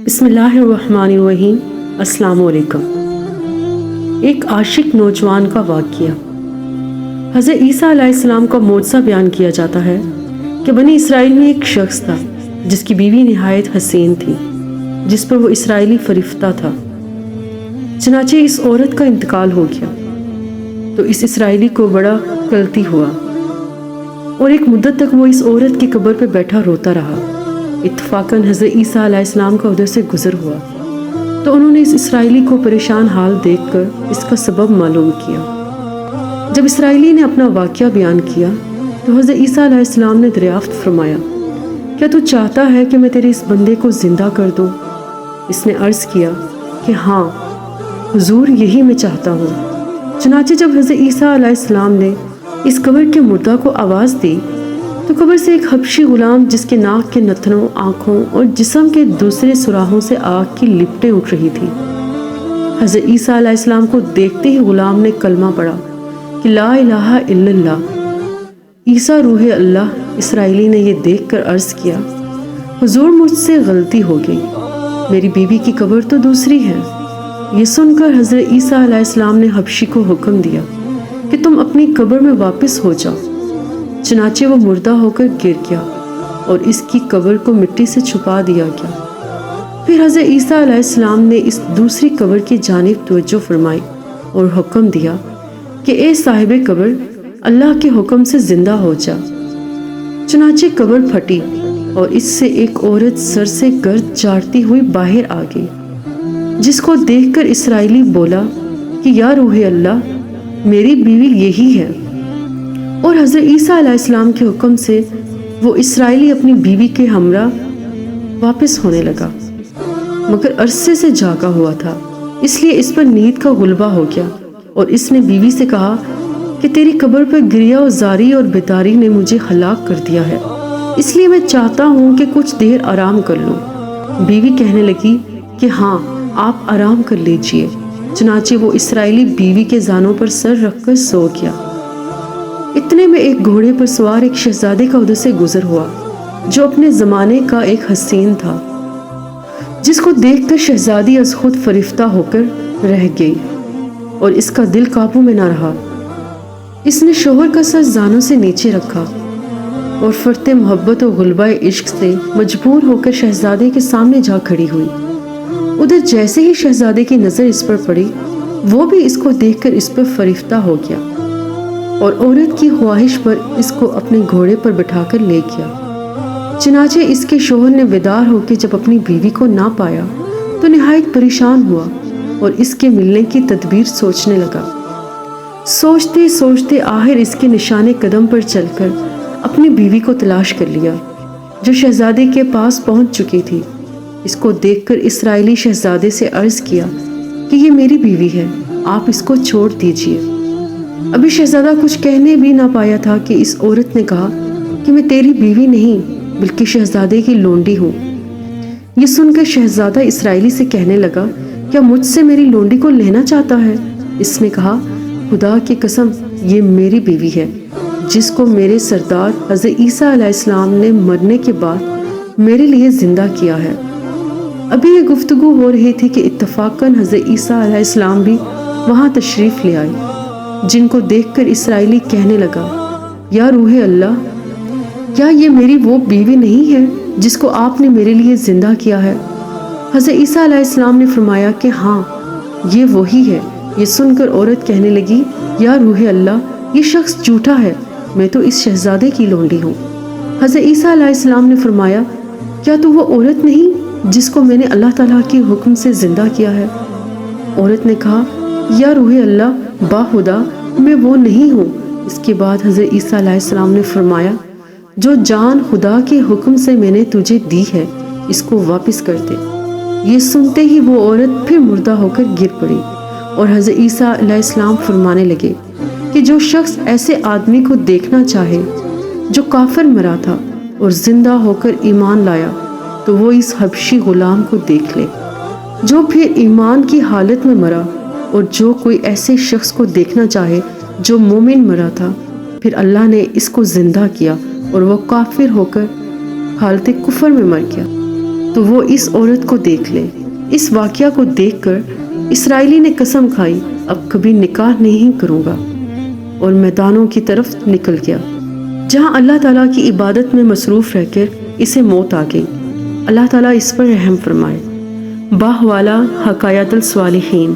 بسم اللہ الرحمن الرحیم۔ السلام علیکم۔ ایک عاشق نوجوان کا واقعہ۔ حضرت عیسیٰ علیہ السلام کا معجزہ بیان کیا جاتا ہے کہ بنی اسرائیل میں ایک شخص تھا جس کی بیوی نہایت حسین تھی، جس پر وہ اسرائیلی فرشتہ تھا۔ چنانچہ اس عورت کا انتقال ہو گیا تو اس اسرائیلی کو بڑا غلطی ہوا اور ایک مدت تک وہ اس عورت کی قبر پہ بیٹھا روتا رہا۔ اتفاقاً حضرت عیسیٰ علیہ السلام کا ادھر سے گزر ہوا تو انہوں نے اس اسرائیلی کو پریشان حال دیکھ کر اس کا سبب معلوم کیا۔ جب اسرائیلی نے اپنا واقعہ بیان کیا تو حضرت عیسیٰ علیہ السلام نے دریافت فرمایا، کیا تو چاہتا ہے کہ میں تیرے اس بندے کو زندہ کر دوں؟ اس نے عرض کیا کہ ہاں حضور، یہی میں چاہتا ہوں۔ چنانچہ جب حضرت عیسیٰ علیہ السلام نے اس قبر کے مردہ کو آواز دی تو قبر سے ایک حبشی غلام جس کے ناک کے نتنوں، آنکھوں اور جسم کے دوسرے سوراخوں سے آگ کی لپٹیں اٹھ رہی تھی۔ حضرت عیسیٰ علیہ السلام کو دیکھتے ہی غلام نے کلمہ پڑھا کہ لا الہ الا اللہ، عیسیٰ روح اللہ۔ اسرائیلی نے یہ دیکھ کر عرض کیا، حضور مجھ سے غلطی ہو گئی، میری بیوی کی قبر تو دوسری ہے۔ یہ سن کر حضرت عیسیٰ علیہ السلام نے حبشی کو حکم دیا کہ تم اپنی قبر میں واپس ہو جاؤ۔ چنانچہ وہ مردہ ہو کر گر گیا اور اس کی قبر کو مٹی سے چھپا دیا گیا۔ پھر حضرت عیسیٰ علیہ السلام نے اس دوسری قبر کی جانب توجہ فرمائی اور حکم دیا کہ اے صاحب قبر، اللہ کے حکم سے زندہ ہو جا۔ چنانچہ قبر پھٹی اور اس سے ایک عورت سر سے گرد چاٹتی ہوئی باہر آ گئی، جس کو دیکھ کر اسرائیلی بولا کہ یا روح اللہ، میری بیوی یہی ہے۔ اور حضرت عیسیٰ علیہ السلام کے حکم سے وہ اسرائیلی اپنی بیوی کے ہمراہ واپس ہونے لگا، مگر عرصے سے جاگا ہوا تھا، اس لیے اس پر نیند کا غلبہ ہو گیا اور اس نے بیوی سے کہا کہ تیری قبر پر گریہ و زاری اور بیداری نے مجھے ہلاک کر دیا ہے، اس لیے میں چاہتا ہوں کہ کچھ دیر آرام کر لوں۔ بیوی کہنے لگی کہ ہاں، آپ آرام کر لیجئے۔ چنانچہ وہ اسرائیلی بیوی کے زانوں پر سر رکھ کر سو گیا۔ اتنے میں ایک گھوڑے پر سوار ایک شہزادے کا ادھر سے گزر ہوا جو اپنے زمانے کا ایک حسین تھا، جس کو دیکھ کر شہزادی از خود فریفتہ ہو کر رہ گئی اور اس کا دل قابو میں نہ رہا۔ اس نے شوہر کا سر زانوں سے نیچے رکھا اور فرط محبت و غلبہ عشق سے مجبور ہو کر شہزادے کے سامنے جا کھڑی ہوئی۔ ادھر جیسے ہی شہزادے کی نظر اس پر پڑی، وہ بھی اس کو دیکھ کر اس پر فریفتہ ہو گیا اور عورت کی خواہش پر اس کو اپنے گھوڑے پر بٹھا کر لے گیا۔ چنانچہ اس کے شوہر نے بیدار ہو کے جب اپنی بیوی کو نہ پایا تو نہایت پریشان ہوا اور اس کے ملنے کی تدبیر سوچنے لگا۔ سوچتے سوچتے آخر اس کے نشانے قدم پر چل کر اپنی بیوی کو تلاش کر لیا، جو شہزادے کے پاس پہنچ چکی تھی۔ اس کو دیکھ کر اسرائیلی شہزادے سے عرض کیا کہ یہ میری بیوی ہے، آپ اس کو چھوڑ دیجئے۔ ابھی شہزادہ کچھ کہنے بھی نہ پایا تھا کہ اس عورت نے کہا کہ میں تیری بیوی نہیں بلکہ شہزادے کی لونڈی ہوں۔ یہ سن کر شہزادہ اسرائیلی سے کہنے لگا، کیا مجھ سے میری لونڈی کو لینا چاہتا ہے؟ اس نے کہا، خدا کی قسم، یہ میری بیوی ہے جس کو میرے سردار حضرت عیسیٰ علیہ السلام نے مرنے کے بعد میرے لیے زندہ کیا ہے۔ ابھی یہ گفتگو ہو رہی تھی کہ اتفاقاً حضرت عیسیٰ علیہ السلام بھی وہاں تشریف لے آئے، جن کو دیکھ کر اسرائیلی کہنے لگا، یا روح اللہ، کیا یہ میری وہ بیوی نہیں ہے جس کو آپ نے میرے لیے زندہ کیا ہے؟ حضرت عیسیٰ علیہ السلام نے فرمایا کہ ہاں، یہ وہی ہے۔ یہ سن کر عورت کہنے لگی، یا روح اللہ، یہ شخص جھوٹا ہے، میں تو اس شہزادے کی لونڈی ہوں۔ حضرت عیسیٰ علیہ السلام نے فرمایا، کیا تو وہ عورت نہیں جس کو میں نے اللہ تعالیٰ کے حکم سے زندہ کیا ہے؟ عورت نے کہا، یا روح اللہ، باخدا، میں وہ نہیں ہوں۔ اس کے بعد حضرت عیسیٰ علیہ السلام نے فرمایا، جو جان خدا کے حکم سے میں نے تجھے دی ہے، اس کو واپس کر دے۔ یہ سنتے ہی وہ عورت پھر مردہ ہو کر گر پڑی اور حضرت عیسیٰ علیہ السلام فرمانے لگے کہ جو شخص ایسے آدمی کو دیکھنا چاہے جو کافر مرا تھا اور زندہ ہو کر ایمان لایا، تو وہ اس حبشی غلام کو دیکھ لے جو پھر ایمان کی حالت میں مرا، اور جو کوئی ایسے شخص کو دیکھنا چاہے جو مومن مرا تھا پھر اللہ نے اس کو زندہ کیا اور وہ کافر ہو کر حالت کفر میں مر گیا تو وہ اس عورت کو دیکھ لے۔ اس واقعہ کو دیکھ کر اسرائیلی نے قسم کھائی اب کبھی نکاح نہیں کروں گا، اور میدانوں کی طرف نکل گیا جہاں اللہ تعالیٰ کی عبادت میں مصروف رہ کر اسے موت آ گئی۔ اللہ تعالیٰ اس پر رحم فرمائے۔ باہ والا حکایت الصالحین۔